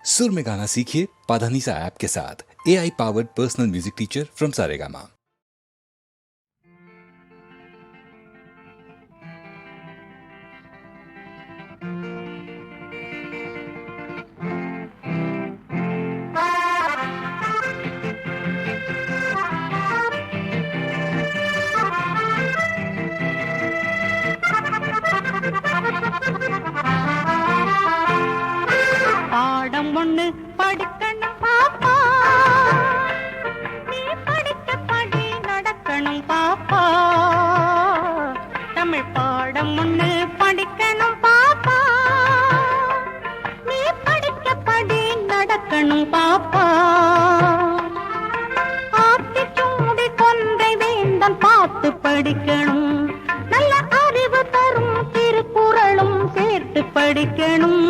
सुर में गाना सीखिए पाधानीसा ऐप के साथ। AI powered personal music teacher from Saregama. பாடம் ஒண்ணு படிக்கணும் பாப்பா, நீ படிக்கப்படி நடக்கணும் பாப்பா. தமிழ் பாடம் ஒண்ணு படிக்கணும் பாப்பா, நீ படிக்கப்படி நடக்கணும் பாப்பா. ஆத்திச்சூடி கொன்றை வேந்தன் பார்த்து படிக்கணும், நல்ல அறிவு தரும் திருக்குறளும் சேர்த்து படிக்கணும்.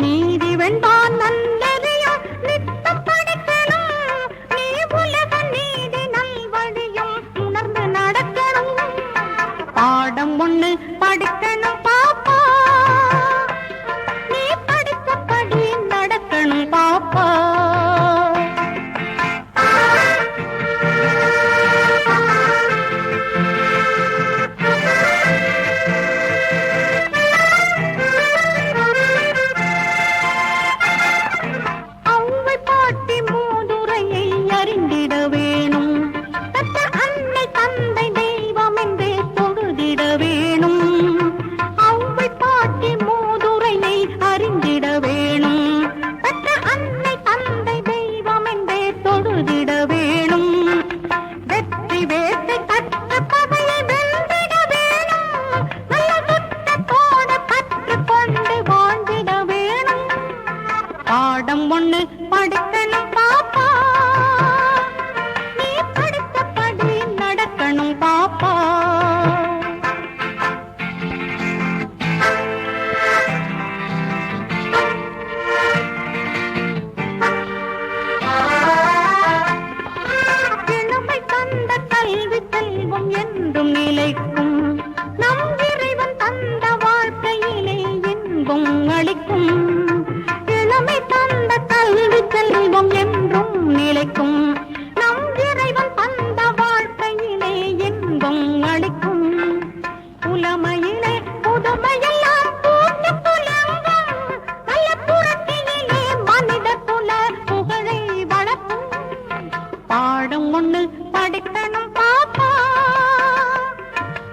நீதி வென்றான் நன்னெறியும் நித்தம் படிக்கணும், நீ உலக நீதி நல்வழியும் உணர்ந்து நடக்கணும். பாடம் ஒண்ணு படிக்கணும் பாப்பா, நீ படிக்கப்படி நடக்கணும் பாப்பா. பாடம் ஒண்ணு படிக்கணும் பாப்பா, நீ படித்தபடி நடக்கணும் பாப்பா. இளமை தந்த கல்வி செல்வம் என்றும் நிலைக்கும், நம் இறைவன் தந்த வாழ்க்கையிலே இன்பம் அளிக்கும். இளமை தந்த கல்வி செல்வம் என்றும் நிலைக்கும், நம் இறைவன் தந்த வாழ்க்கையிலே இன்பம் அளிக்கும். புலமையிலே புதுமையெல்லாம் பூத்து புலங்கும், நல்ல புரட்சியிலே மனித குல புகழை வளர்க்கும். பாடம் ஒண்ணு படிக்கணும் பாப்பா,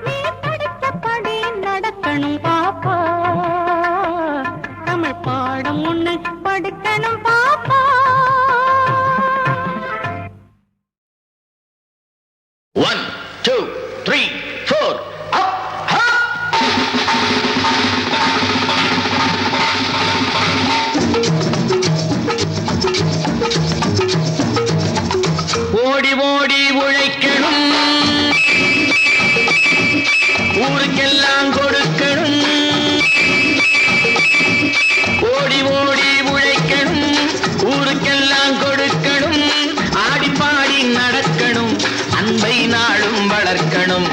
நீ படித்தபடி நடக்கணும் பாப்பா. தமிழ் பாடம் ஒண்ணு படிக்கணும் பாப்பா. One, two, three, four, up, up. ஓடி ஓடி உழைக்கணும், ஊருக்கெல்லாம் கொடுக்கணும். ஓடி ஓடி உழைக்கணும், ஊருக்கெல்லாம் கொடுக்கணும். ஆடி பாடி நடக்கணும், அன்பை நாளும் வளர்க்கணும்.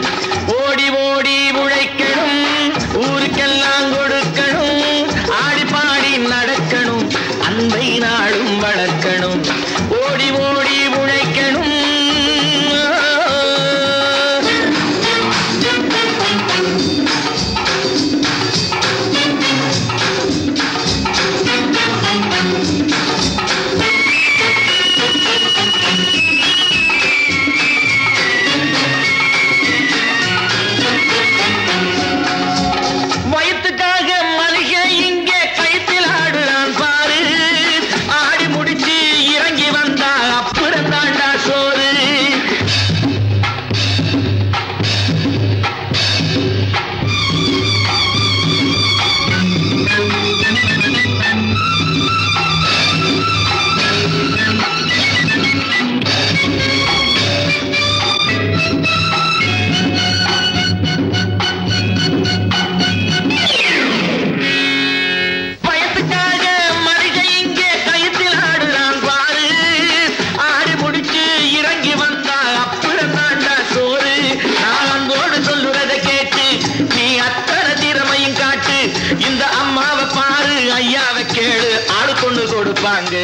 பொண்ணு கொடுப்பாங்க.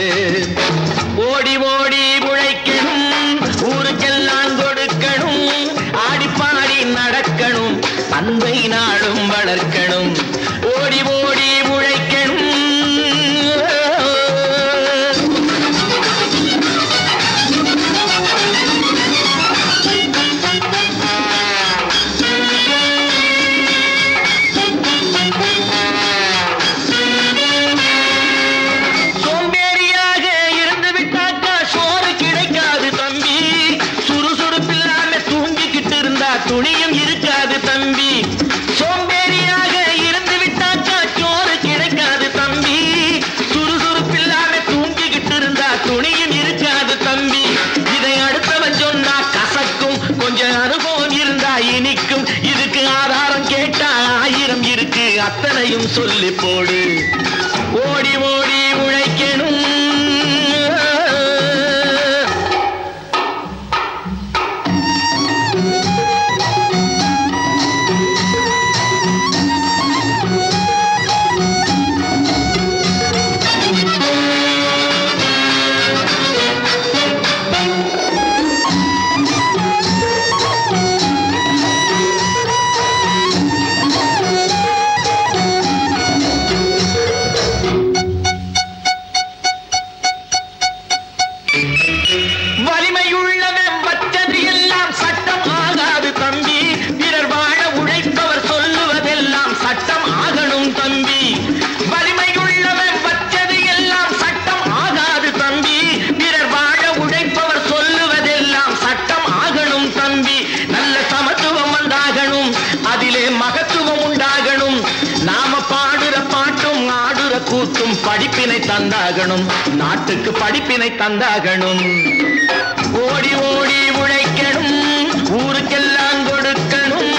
ஓடி ஓடி உழைக்கணும், ஊருக்கெல்லாம் கொடுக்கணும், ஆடிப்பாடி நடக்கணும், அன்பை நாளும் வளர்க்கணும். ஓடி ஓடி உழைக்கணும். சோம்பேறியாக இருந்து விட்டாக்கா சோறு கிடைக்காது தம்பி. சுறுசுறுப்பில்லாம தூங்கிக்கிட்டு இருந்தா துணியும் இருக்காது தம்பி. சோம்பேறியாக இருந்து விட்டாக்கா சோறு கிடைக்காது தம்பி. சுறுசுறுப்பில்லாம தூங்கிக்கிட்டு இருந்தா துணியும் இருக்காது தம்பி. இதை அடுத்தவன் சொன்னா கசக்கும், கொஞ்சம் அனுபவம் இருந்தா இனிக்கும். இதுக்கு ஆதாரம் கேட்டா 1000 இருக்கு, அத்தனையும் சொல்லி போடு. ஓடி ஓடி உழைக்கணும். வலிமையுள்ளவன் வச்சது எல்லாம் சட்டம் ஆகாது தம்பி. பிறர் வாழ உழைப்பவர் சொல்லுவதெல்லாம் சட்டம் ஆகணும் தம்பி. வலிமையுள்ளவன் வச்சது எல்லாம் சட்டம் ஆகாது தம்பி. பிறர் வாழ உழைப்பவர் சொல்லுவதெல்லாம் சட்டம் ஆகணும் தம்பி. நல்ல சமத்துவம் வந்தாகணும், அதிலே மகத்துவம் உண்டாகணும். நாம பாடுற பாட்டும் ஆடுற கூத்தும் படிப்பினை தந்தாகணும், நாட்டுக்கு படிப்பினை தந்தாகணும். ஓடி ஓடி உழைக்கணும், ஊருக்கெல்லாம் கொடுக்கணும்,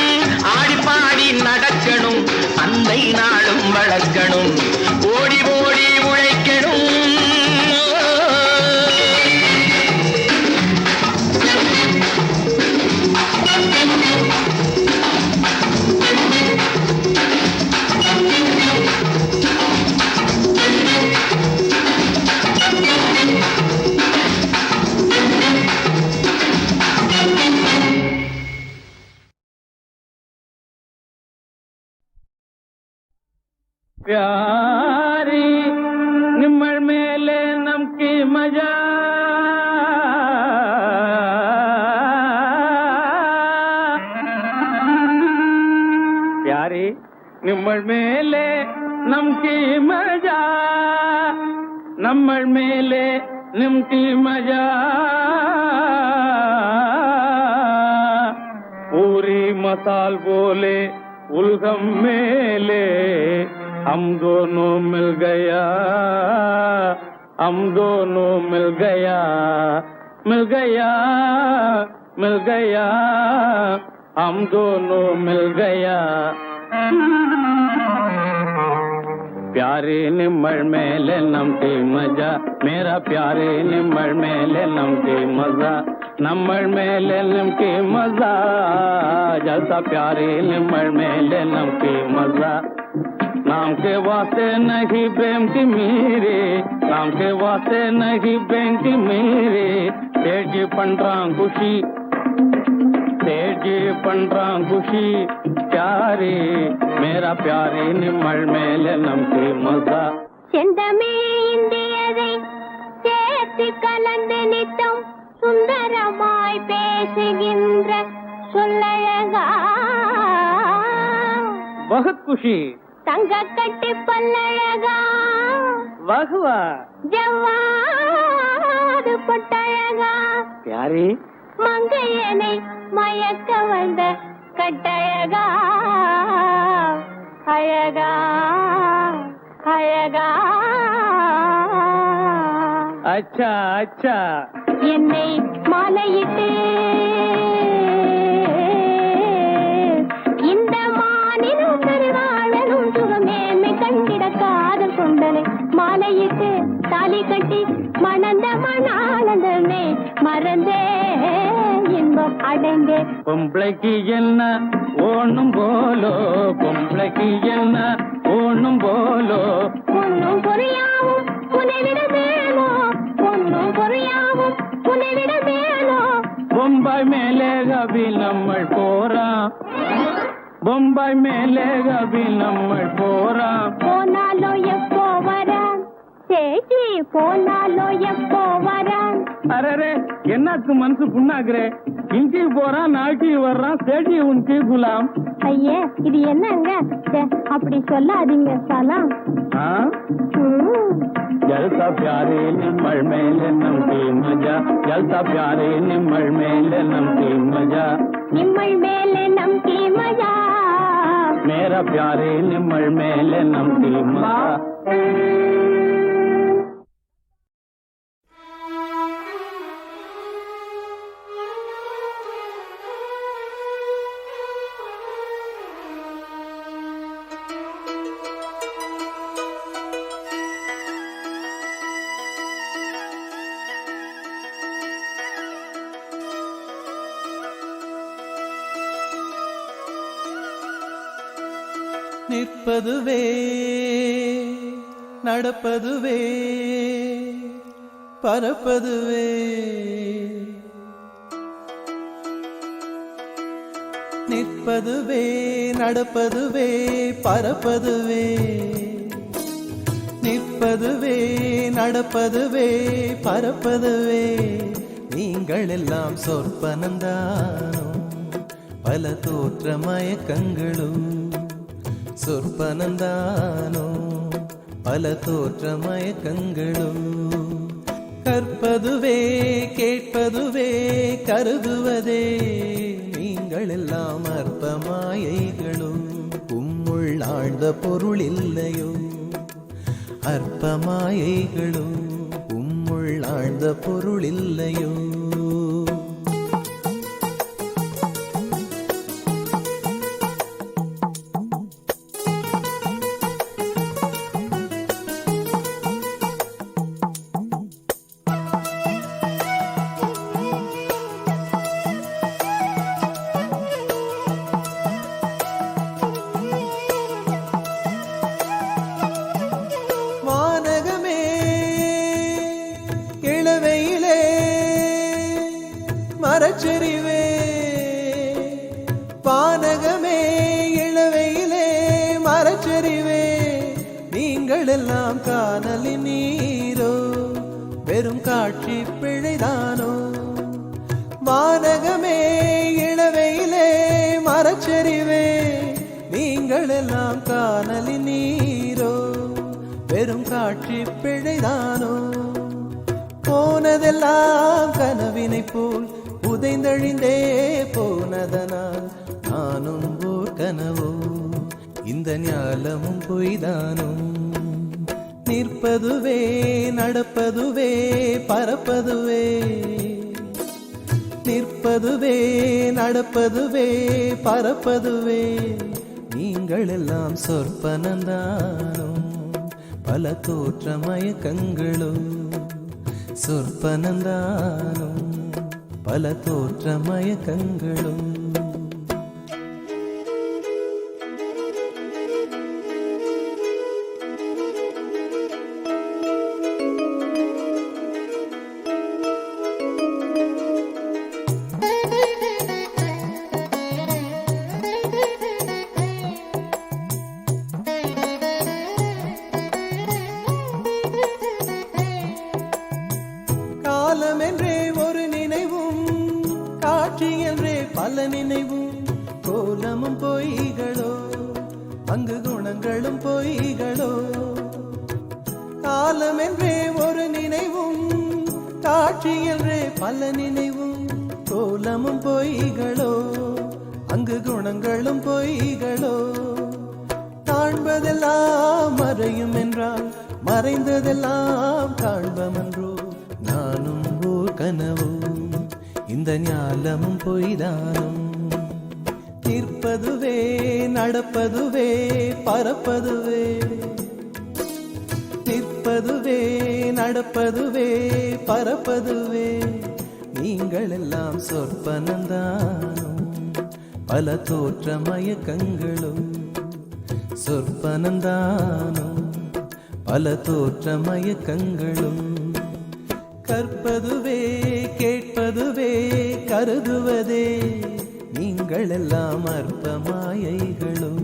ஆடி பாடி நடக்கணும், அன்னை நாளும் வளர்க்கணும். ஓடி ஓடி உழைக்கணும். प्यारी निम्मल मेले नमकी मजा प्यारी निम्मल मेले नमकी मजा नम्मल मेले निमकी मजा पूरी मसाल बोले उलगम मेले हम दोनों मिल गया, हम दोनों मिल गया, मिल गया, मिल गया, हम दोनों मिल गया. प्यारे निम्मल मेले नमके मजा, मेरा प्यारे निम्मल मेले नमके मजा, नम्मल मेले नमके मजा, जैसा प्यारे निम्मल मेले नमके मजा. नाम के वास्ते नहीं प्रेम की मेरे, नाम के वास्ते नहीं प्रेम की मेरे, सेठ जी पंड्रां खुशी, सेठ जी पंड्रां खुशी, प्यारे मेरा प्यारे निम्मल मेले नमके मजा. செந்தமே இந்தியதை சேர்த்து கலந்து நித்தம் சுந்தரமாய் பேசுகின்ற சொல்லழகா. बहुत खुशी. தங்க கட்டி பல்லழகா. वाहवा. ஜவ்வாது பொட்டழகா. प्यारे மங்கையனை மயக்க வந்த கட்டழகா. அழகா அழகா. अच्छा अच्छा. என்னை மாலையிட்டு இந்த மாநிலம் பெருவாழனும் சுகமேன்மை கண்டிட காதல் கொண்டனை மாலையிட்டு தாலி கட்டி மணந்த மணானந்தமே மறந்தே இன்பம் அடைந்தே. பொம்பளைக்கு என்ன ஓணும் போலோ, பொம்பளைக்கு என்ன ஓணும் போலோ, பொண்ணும் பொறியாவும் உன்னைவிட மேலோ பொன்னும் பொறியாவும் உன்னைவிட மேலோ பொம்பாய் மேலே கபி நம்மள் போறான் பொம்பாய் மேலே கபி நம்மள் போறான் போனாலோ எப்போ வரான் சேச்சி போனாலோ எப்போ வரான் அரே என்னக்கு மனசு புண்ணாக்குறே இன்கி போறான் நாளைக்கு வர்றான் சேட்டி உன்கி குலாம் ஐயே இது என்னங்க அப்படி சொல்லாதீங்க சலாம் जलता प्यारे निम्मल मेले नमकी मजा जलता प्यारे निम्मल मेले नमकी मजा निम्मल मेले नमकी मजा मेरा प्यारे निम्मल मेले नमकी मजा நிற்பதுவே நடப்பதுவே பறப்பதுவே நிற்பதுவே நடப்பதுவே பறப்பதுவே நிற்பதுவே நடப்பதுவே பறப்பதுவே நீங்கள் எல்லாம் சொற்பனந்தானோ பல தோற்ற மயக்கங்களும் சொற்பனந்தானோ பல தோற்ற மயக்கங்களும் கற்பதுவே கேட்பதுவே கருதுவதே நீங்கள் எல்லாம் அற்ப மாயைகளும் உம்முள் ஆழ்ந்த பொருள் இல்லையோ அற்ப மாயைகளும் உம்முள் ஆழ்ந்த பொருள் இல்லையோ மரச்சரிவே பானகமே இளவையிலே மரச்சரிவே நீங்கள் எல்லாம் காணலின் நீரோ வெறும் காட்சி பிழைதானோ வானகமே இளவையிலே மரச்சரிவே நீங்கள் எல்லாம் காணலின் நீரோ வெறும் காட்சி பிழைதானோ போனதெல்லாம் கனவினை போல் உதைந்தழிந்தே போனதனால் நானும் ஓர் கனவோ இந்த ஞாலமும் பொய்தானோ நிற்பதுவே நடப்பதுவே பறப்பதுவே நிற்பதுவே நடப்பதுவே பறப்பதுவே நீங்கள் எல்லாம் சொற்பனந்தானோ பல தோற்ற மயக்கங்களும் சொற்பனந்தானோ பல தோற்ற மயக்கங்களும் காலம் என்றே ஒரு நினைவும் காட்சி என்றே பல நினைவும் கோலமும் பொய்களோ அங்கு குணங்களும் பொய்களோ காலம் என்றே ஒரு நினைவும் காட்சி என்றே பல நினைவும் கோலமும் பொய்களோ அங்கு குணங்களும் பொய்களோ காண்பதெல்லாம் மறையும் என்றால் மறைந்ததெல்லாம் காண்பமன்றோ நானும் ஓர் கனவோ இந்த ஞாலமும் பொய்தானும் நிற்பதுவே நடப்பதுவே பறப்பதுவே நிற்பதுவே நடப்பதுவே பறப்பதுவே நீங்கள் எல்லாம் சொற்பனந்தானும் பல தோற்ற மயக்கங்களும் சொற்பனந்தானும் பல தோற்ற மயக்கங்களும். கற்பதுவே கேட்பதுவே கருதுவதே நீங்கள் எல்லாம் அற்ப மாயைகளும்.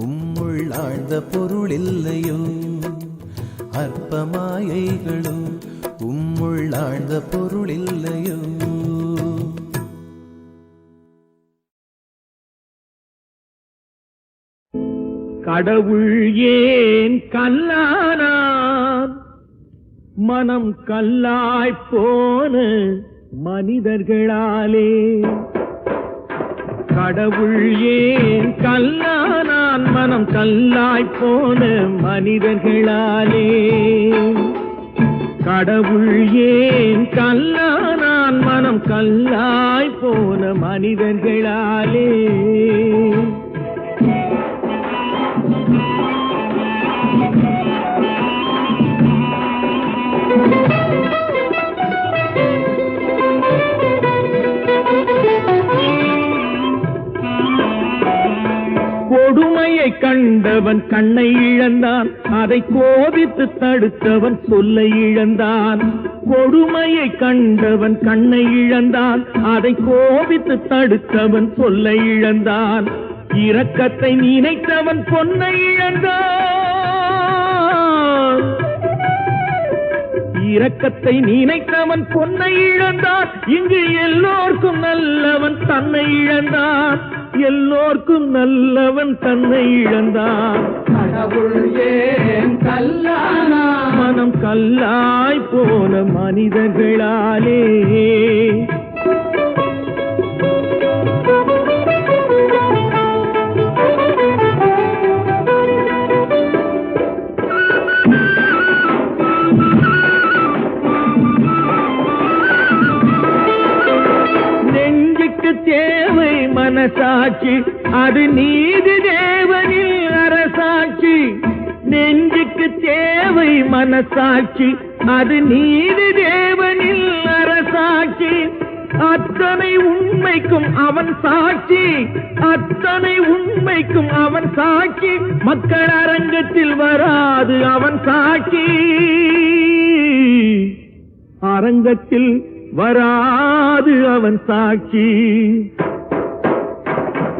உம்முள் ஆழ்ந்த பொருள் இல்லையோ அற்ப மாயைகளும். உம்முள் ஆழ்ந்த பொருள் இல்லையோ. கடவுள் ஏன் கல்லானான் மனம் கல்லாய்ப் போன மனிதர்களாலே. கடவுள் ஏன் கல்லானான் மனம் கல்லாய்ப் போன மனிதர்களாலே. கடவுள் ஏன் கல்லானான் மனம் கல்லாய்ப் போன மனிதர்களாலே. கொடுமையை கண்டவன் கண்ணை இழந்தான், அதை கோபித்து தடுத்தவன் சொல்லை இழந்தான். கொடுமையை கண்டவன் கண்ணை இழந்தான், அதை கோபித்து தடுத்தவன் சொல்லை இழந்தான். இரக்கத்தை நினைத்தவன் பொன்னை இழந்தான். இரக்கத்தை நினைத்தவன் பொன்னை இழந்தான். இங்கு எல்லோர்க்கும் நல்லவன் தன்னை இழந்தான். எல்லோர்க்கும் நல்லவன் தன்னை இழந்தான். கடவுள் ஏன் கல்லானா மனம் கல்லாய் போன மனிதர்களாலே. தேவை மனசாட்சி, அது நீதி தேவனில் அரசாட்சி. நெஞ்சுக்கு தேவை மனசாட்சி, அது நீதி தேவனில் அரசாட்சி. அத்தனை உண்மைக்கும் அவன் சாட்சி, அத்தனை உண்மைக்கும் அவன் சாட்சி. மக்கள் அரங்கத்தில் வராது அவன் சாட்சி, அரங்கத்தில் வராது அவன் சாட்சி.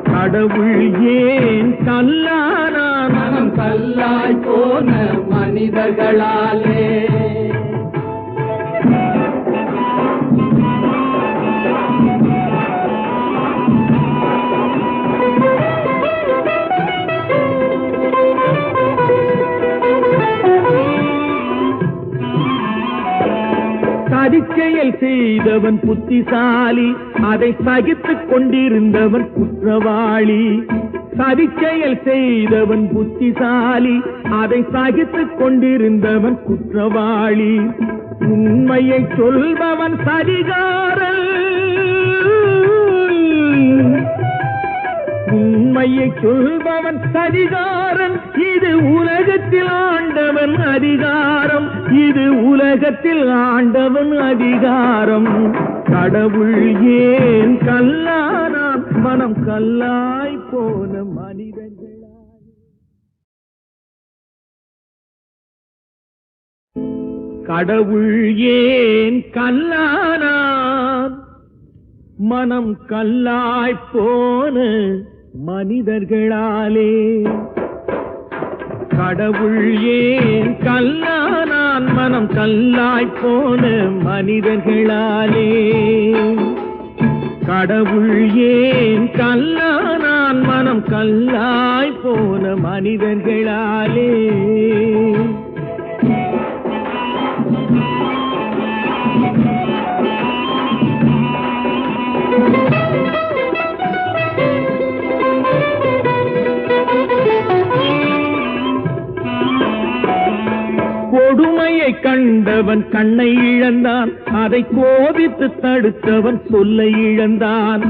கடவுள் ஏன் கல்லானான் மனம் கல்லாய் போன மனிதர்களாலே. சதிச்செயல் செய்தவன் புத்திசாலி, அதை சகித்துக் கொண்டிருந்தவன் குற்றவாளி. சதிச்செயல் செய்தவன் புத்திசாலி, அதை சகித்துக் கொண்டிருந்தவன் குற்றவாளி. உண்மையை சொல்பவன் சதிகாரன், உண்மையை சொல்பவன் சதிகாரன். இது உலகத்தில் ஆண்டவன் அதிகாரம், இது உலகத்தில் ஆண்டவன் அதிகாரம். கடவுள் ஏன் கல்லானான் மனம் கல்லாய் போன மனிதர்களால். கடவுள் ஏன் கல்லானான் மனம் கல்லாய் போன மனிதர்களாலே. கடவுள் ஏன் கல்லானான் மனம் கல்லாய் போன மனிதர்களாலே. கடவுள் ஏன் கல்லானான் மனம் கல்லாய் போன மனிதர்களாலே. கொடுமையை கண்டவன் கண்ணை இழந்தான், அதை கோபித்து தடுத்தவன் சொல்லை இழந்தான்.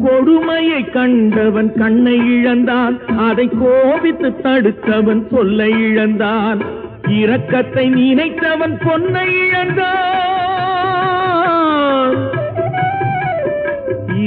கொடுமையை கண்டவன் கண்ணை இழந்தான், அதை கோபித்து தடுத்தவன் சொல்லை இழந்தான். இரக்கத்தை நினைத்தவன் பொன்னை இழந்தான்.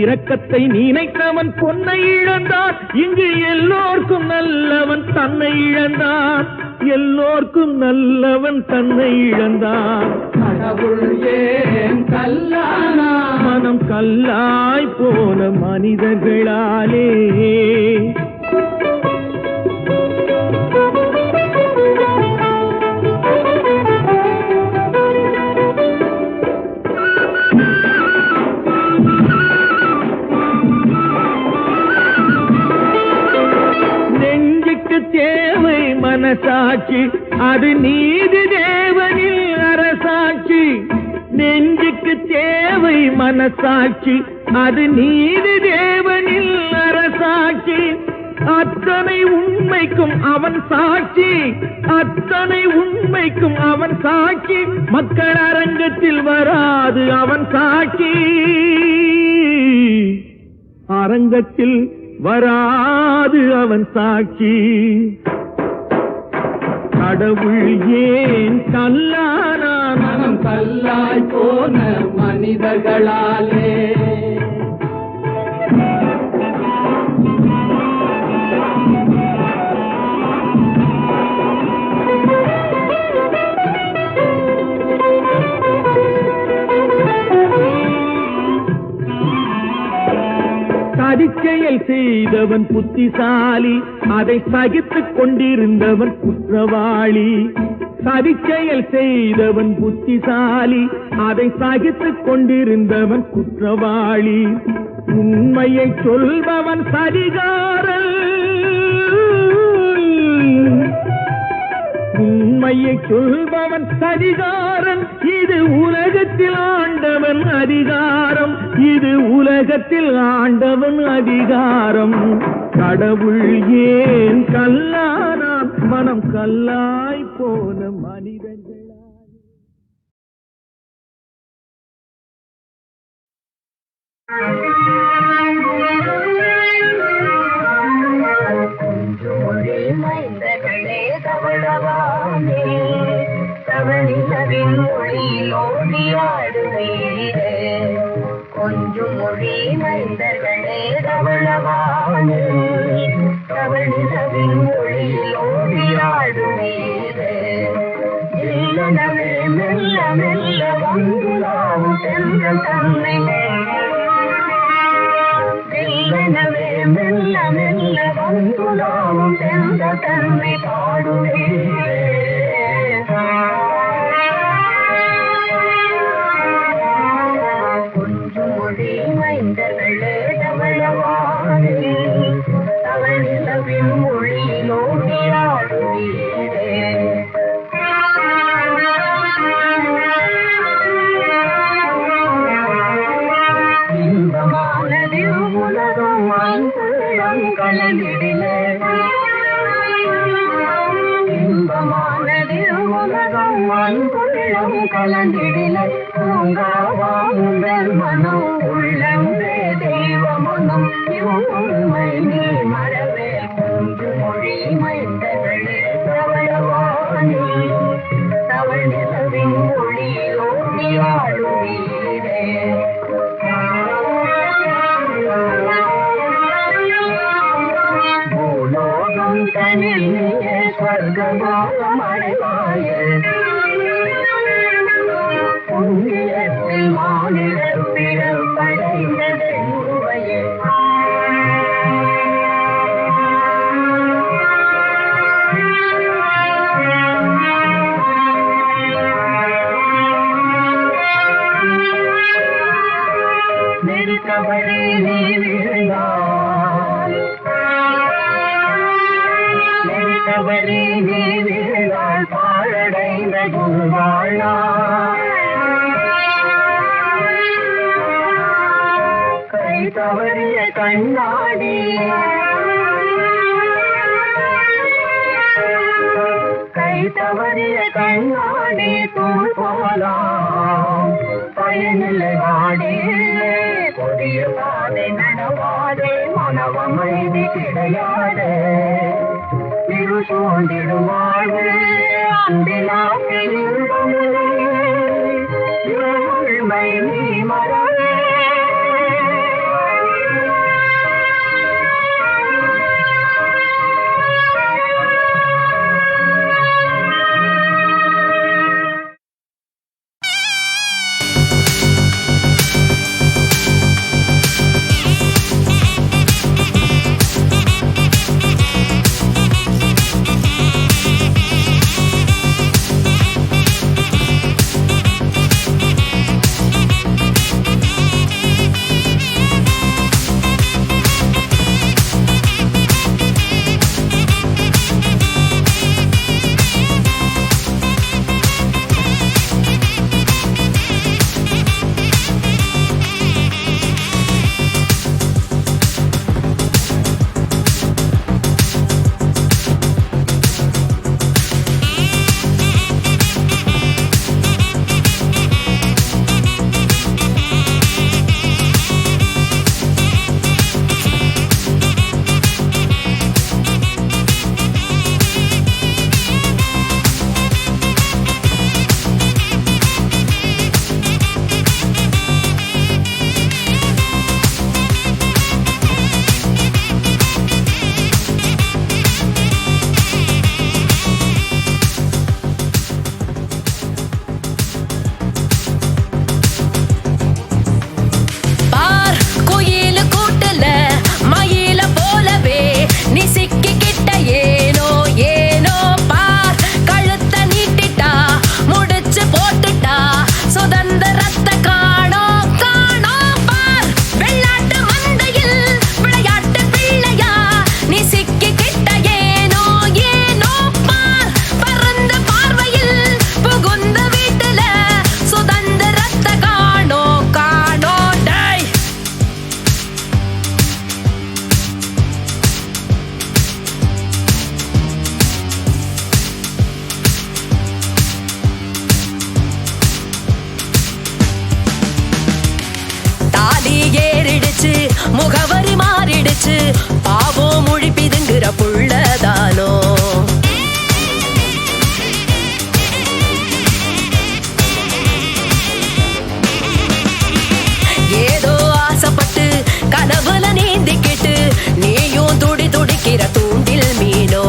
இரக்கத்தை நினைத்தவன் பொன்னை இழந்தான். இங்கு எல்லோர்க்கும் நல்லவன் தன்னை இழந்தான். எல்லோர்க்கும் நல்லவன் தன்னை இழந்தான். கடவுள் ஏன் கல்லானா? மனம் கல்லாய் போன மனிதர்களாலே. தேவை மனசாட்சி, அது நீதி தேவனில் அரசாட்சி. நெஞ்சுக்கு தேவை மனசாட்சி, அது நீதி தேவனில் அரசாட்சி. அத்தனை உண்மைக்கும் அவன் சாட்சி, அத்தனை உண்மைக்கும் அவன் சாட்சி. மக்கள் அரங்கத்தில் வராது அவன் சாட்சி, அரங்கத்தில் வராது அவன் சாட்சி. கடவுள் ஏன் கல்லானா? மனம் கல்லாய் போன மனிதர்களாலே. சதிச்செயல் செய்தவன் புத்திசாலி, அதை சகித்துக் கொண்டிருந்தவன் குற்றவாளி. சதிச்செயல் செய்தவன் புத்திசாலி, அதை சகித்துக் கொண்டிருந்தவன் குற்றவாளி. உண்மையை சொல்பவன் சதிகாரன், உண்மையை சொல்பவன் சதிகாரன். இது உலகத்தில் ஆண்டவன் அதிகாரம், இது உலகத்தில் ஆண்டவன் அதிகாரம். கடவுள் ஏன் கல்லானான்? மனம் கல்லாய் போன மனிதர்களா. மைந்தர்களே தவழவானே, தவழிலவின் மொழியிலோடியாடுவீரே. கொஞ்சம் மொழி மைந்தர்களே தவழவானே, தவழிலவின் மொழியிலோடியாடுவீரே. இல்லனவே மெல்ல மெல்ல வந்துலாவும் சென்ற தன்னை, இல்லனவே மெல்ல மெல்ல வந்துலாவும் சென்ற தன்னை பாடுவீரே. கொஞ்சம் மொழி மைந்தர்களே தவழவானே, தவழிலவின் மொழியிலோடியாடுவீரே. இன்பமானதில் உலகம் அன்புள்ளம் கலந்திடிலே, இன்பமானதில் உலகம் அன்புள்ளம் கலந்திடிலே. பூங்காவாங்கள் மனம் உள்ளம்பே தெய்வ மனம், உண்மை நீ மறவே. கொஞ்சு மொழி மைந்தர்களே தவழவானே, தவழிலவின் மொழியிலோடியாடுவீரே. பூலோகம் தனியே ஸ்வர்கலோகம் அடைவாயே, புண்ணியத்தில் மாநிலர் பிறப்படைந்தது உண்மையே. நெருக்கவரே நீ விழுந்தால், நெருக்கவரே நீ விழுந்தால் பாழடைந்த குருவாழா. கை தவறிய கண்ணாடி, கை தவறிய கண்ணாடி தூள் போலாம். பயனில்லை வாடே, புதிய பாதை நடவாதே, மனவமைதி கிடையாது. இரு சூழ்ந்திடும் வாழ்வு அன்பிலாக்கில் இன்பமில்லை, உண்மை நீ மறவே. முகவரி மாறிடுச்சு பாவம் மொழி பிதுங்குற புள்ளதானோ ஏதோ ஆசைப்பட்டு கனவுல நீந்திக்கிட்டு நீயும் துடி துடிக்கிற தூண்டில் மீனோ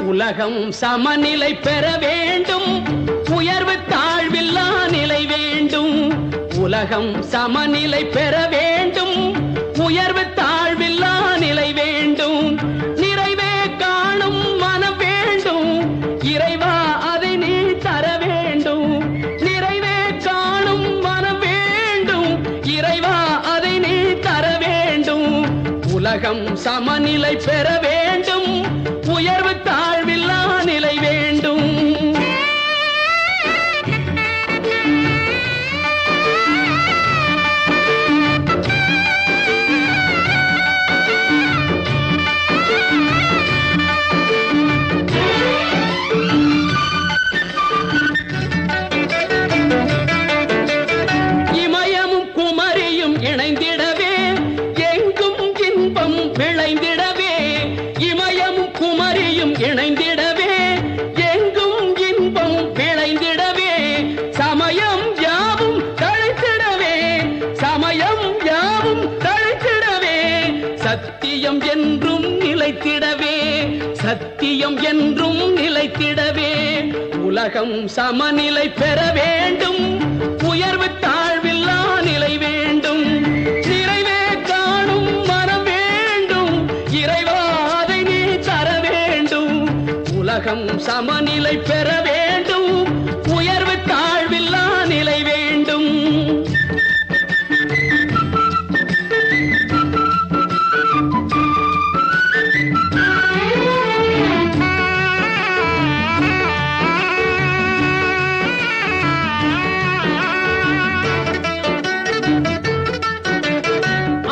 உலகம் சமநிலை பெற வேண்டும் உயர்வு தாழ்வில்லா நிலை வேண்டும் உலகம் சமநிலை பெற வேண்டும் உயர்வு தாழ்வில்லா நிலை வேண்டும் நிறைவே காணும் மனம் வேண்டும் இறைவா அதை நீ தர வேண்டும் நிறைவே காணும் மனம் வேண்டும் இறைவா அதை நீ தர வேண்டும் உலகம் சமநிலை பெற வேண்டும் உயர்வு தாழ்வில்லா நிலை வேண்டும் இமயமும் குமரியும் இணைந்திடவே எங்கும் இன்பம் விளைந்திடவே இமயமும் குமரியும் இணைந்திடவே எங்கும் இன்பம் விளைந்திடவே சமயம் யாவும் தழைத்திடவே சமயம் யாவும் தழைத்திடவே சத்தியம் என்றும் நிலைத்திடவே சத்தியம் என்றும் நிலைத்திடவே உலகம் சமநிலை பெற வேண்டும் உயர்வு தாழ்வில்லா நிலை வேண்டும் நிறைவே காணும் மனம் வேண்டும் இறைவா அதை நீ தர வேண்டும் உலகம் சமநிலை பெற வேண்டும் உயர்வு தாழ்வில்லா நிலை வேண்டும்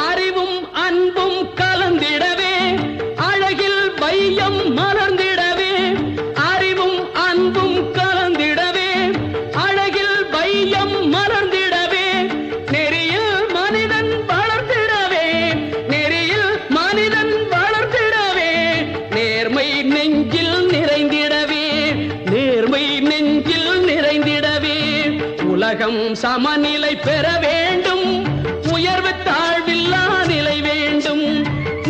அறிவும் அன்பும் கலந்திடவே அழகில் வையம் மலர்ந்திடவே அறிவும் அன்பும் கலந்திடவே அழகில் வையம் மலர்ந்திடவே நெறியில் மனிதன் வளர்ந்திடவே நெறியில் மனிதன் வளர்ந்திடவே நேர்மை நெஞ்சில் நிறைந்திடவே நேர்மை நெஞ்சில் நிறைந்திடவே உலகம் சமநிலை பெற வேண்டும் உயர்வு தாழ்வில்லா நிலை வேண்டும்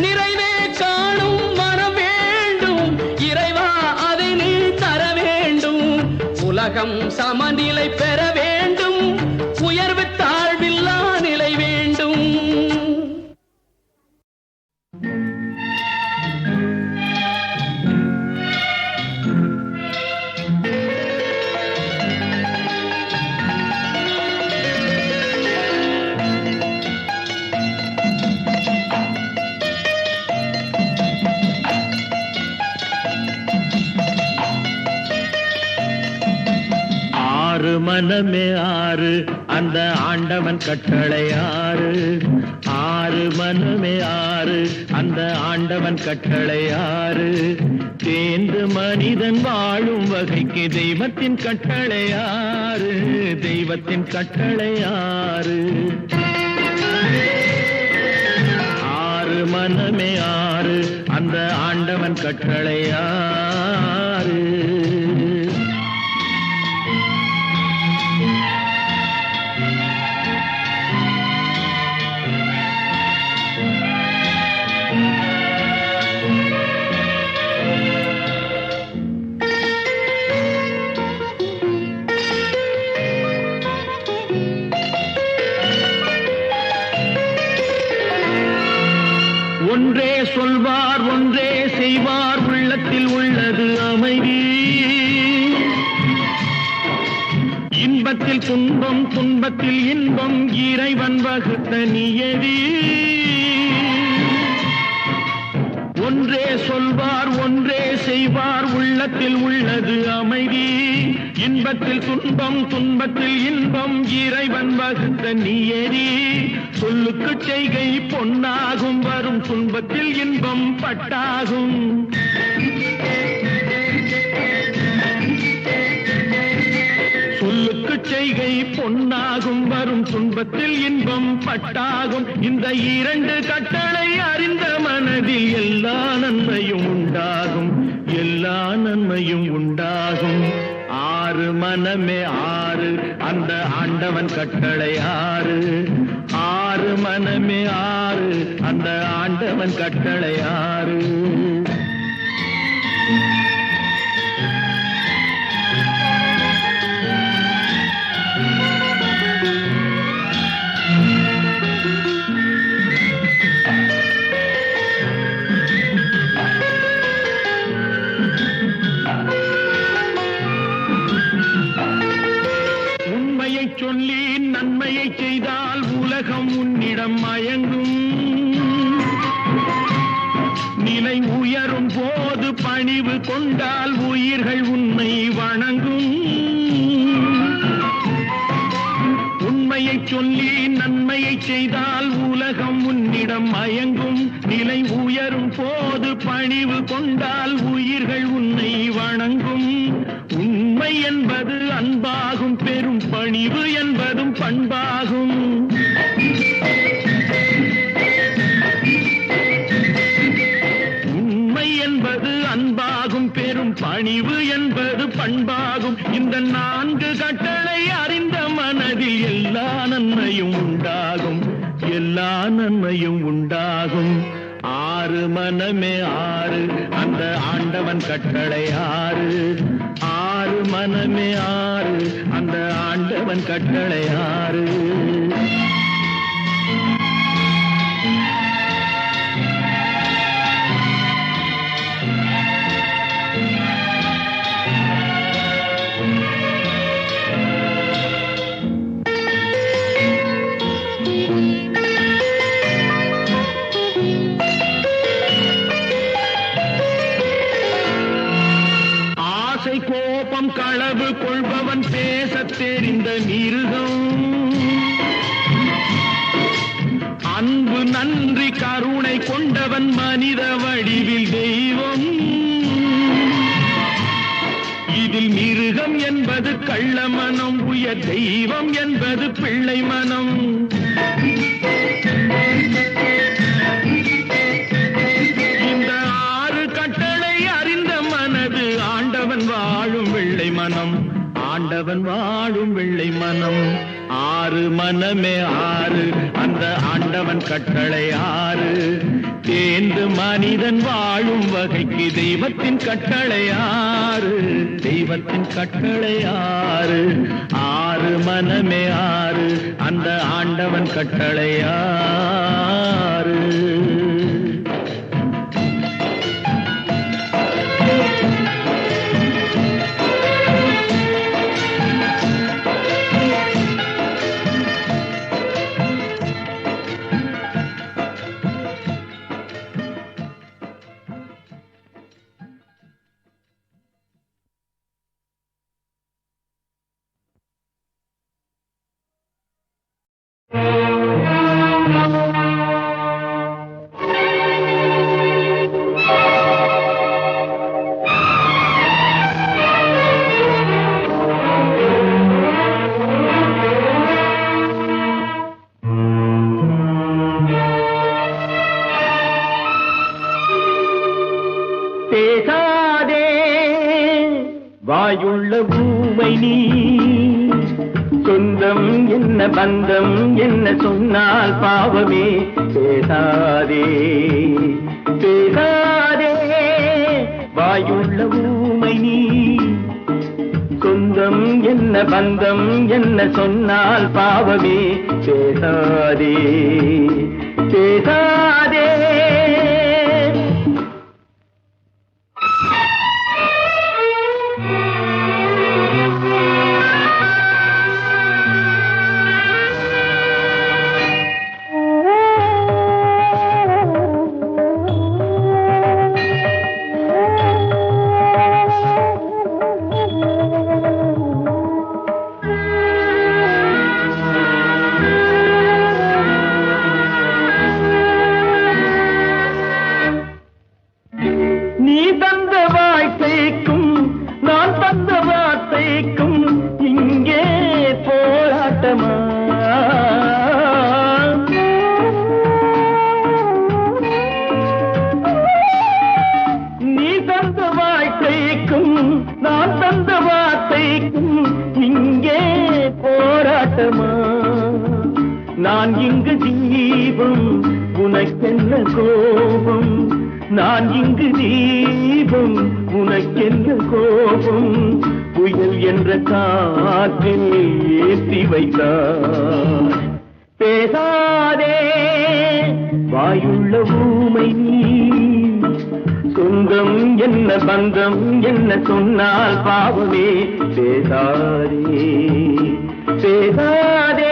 நிறைவே காணும் மனம் வேண்டும் இறைவா அதை நீ தர வேண்டும் உலகம் சமநிலை பெற வேண்டும் உயர்வு தாழ்வில்லா நிலை வேண்டும் ஆறு மனமே ஆறு அந்த ஆண்டவன் கட்டளை ஆறு ஆறு மனமே ஆறு அந்த ஆண்டவன் கட்டளை ஆறு தேர்ந்து மனிதன் வாழும் வகைக்கு தெய்வத்தின் கட்டளை ஆறு தெய்வத்தின் கட்டளை ஆறு ஆறு மனமே ஆறு அந்த ஆண்டவன் கட்டளை ஆறு ஒன்றே சொல்வார் ஒன்றே செய்வார் உள்ளத்தில் உள்ளது அமைதி இன்பத்தில் துன்பம் துன்பத்தில் இன்பம் இறைவன் வகுத்த நியதி ஒன்றே சொல்வார் ஒன்றே செய்வார் உள்ளத்தில் உள்ளது அமைதி இன்பத்தில் துன்பம் துன்பத்தில் இன்பம் இறைவன் வகுத்த நியதி சொல்லுக்கு செய்கை பொன்னாகும் வரும் துன்பத்தில் இன்பம் பட்டாகும் சொல்லுக்கு செய்கை பொன்னாகும் வரும் துன்பத்தில் இன்பம் பட்டாகும் இந்த இரண்டு கட்டளை அறிந்த மனதில் எல்லா நன்மையும் உண்டாகும் எல்லா நன்மையும் உண்டாகும் ஆறு மனமே ஆறு அந்த ஆண்டவன் கட்டளை ஆறு ஆறு மனமே ஆறு அந்த ஆண்டவன் கட்டளை ஆறு சொல்லி நன்மையை செய்தால் உலகம் உன்னிடம் மயங்கும் நிலை உயரும் போது பணிவு கொண்டால் உயிர்கள் உன்னை வணங்கும் உண்மையை சொல்லி நன்மையை செய்தால் உலகம் உன்னிடம் மயங்கும் நிலை உயரும் போது பணிவு கொண்டால் உயிர்கள் உன்னை வணங்கும் உண்மை என்பது அன்பாகும் பெரும் பணிவு என்பதும் பண்பாகும் உண்மை என்பது அன்பாகும் பெரும் பணிவு என்பது பண்பாகும் இந்த நான்கு கட்டளை அறிந்த மனதில் எல்லா நன்மையும் உண்டாகும் எல்லா நன்மையும் உண்டாகும் ஆறு மனமே ஆறு அந்த ஆண்டவன் கட்டளை ஆறு ஆறு மனமே ஆறு அந்த ஆண்டவன் கட்டளை ஆறு கோபம் களவு கொள்பவன் பேசத் தெரிந்த மிருகம் அன்பு நன்றி கருணை கொண்டவன் மனித வடிவில் தெய்வம் இதில் மிருகம் என்பது கள்ள மனம் உயர் தெய்வம் என்பது பிள்ளை மனம் இந்த ஆறு கட்டளை அறிந்த மனது ஆண்டவன் வாழும் வெள்ளை மனம் ஆண்டவன் வாழும் வெள்ளை மனம் ஆறு மனமே ஆறு அந்த ஆண்டவன் கட்டளை ஆறு தேர்ந்து மனிதன் வாழும் வகைக்கு தெய்வத்தின் கட்டளை ஆறு தெய்வத்தின் கட்டளை ஆறு ஆறு மனமே ஆறு அந்த ஆண்டவன் கட்டளை ஆறு வாயுள்ள பூமை நீ சொந்தம் என்ன பந்தம் என்ன சொன்னால் பாவமே பேசாதே பேசாதே வாயுள்ள பூமை நீ சொந்தம் என்ன பந்தம் என்ன சொன்னால் பாவமே பேசாதே பேசாதே போராட்டமா நான் இங்கு தீபம் உனக்கென்ன கோபம் நான் இங்கு தீபம் உனக்கென்ன கோபம் புயல் என்ற காற்றில் ஏற்றி வைத்தார் பேசாதே வாயுள்ள ஊமை நீ சொந்தம் என்ன பந்தம் என்ன சொன்னால் பாவமே பேசாதே பேசாதே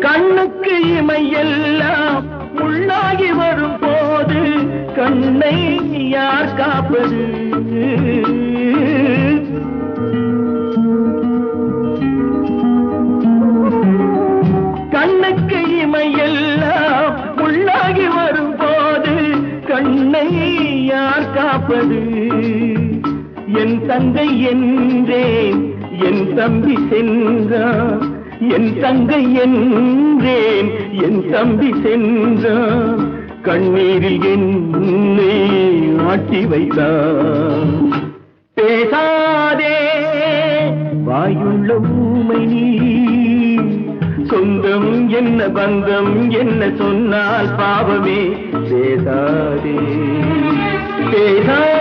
கண்ணுக்கு இமையெல்லாம் முள்ளாகி வரும் போது கண்ணை யார் காப்பது கண்ணுக்கு இமையெல்லாம் முள்ளாகி வரும் போது கண்ணை யார் காப்பது என் தங்கை என்றேன் என் தம்பி சென்றான் என் தங்கை என்றேன் என் தம்பி சென்றான் கண்ணீரில் என்னை ஆட்டி வைத்தான் பேசாதே வாயுள்ள ஊமை நீ சொந்தம் என்ன பந்தம் என்ன சொன்னால் பாவமே பேசாதே பேசாதே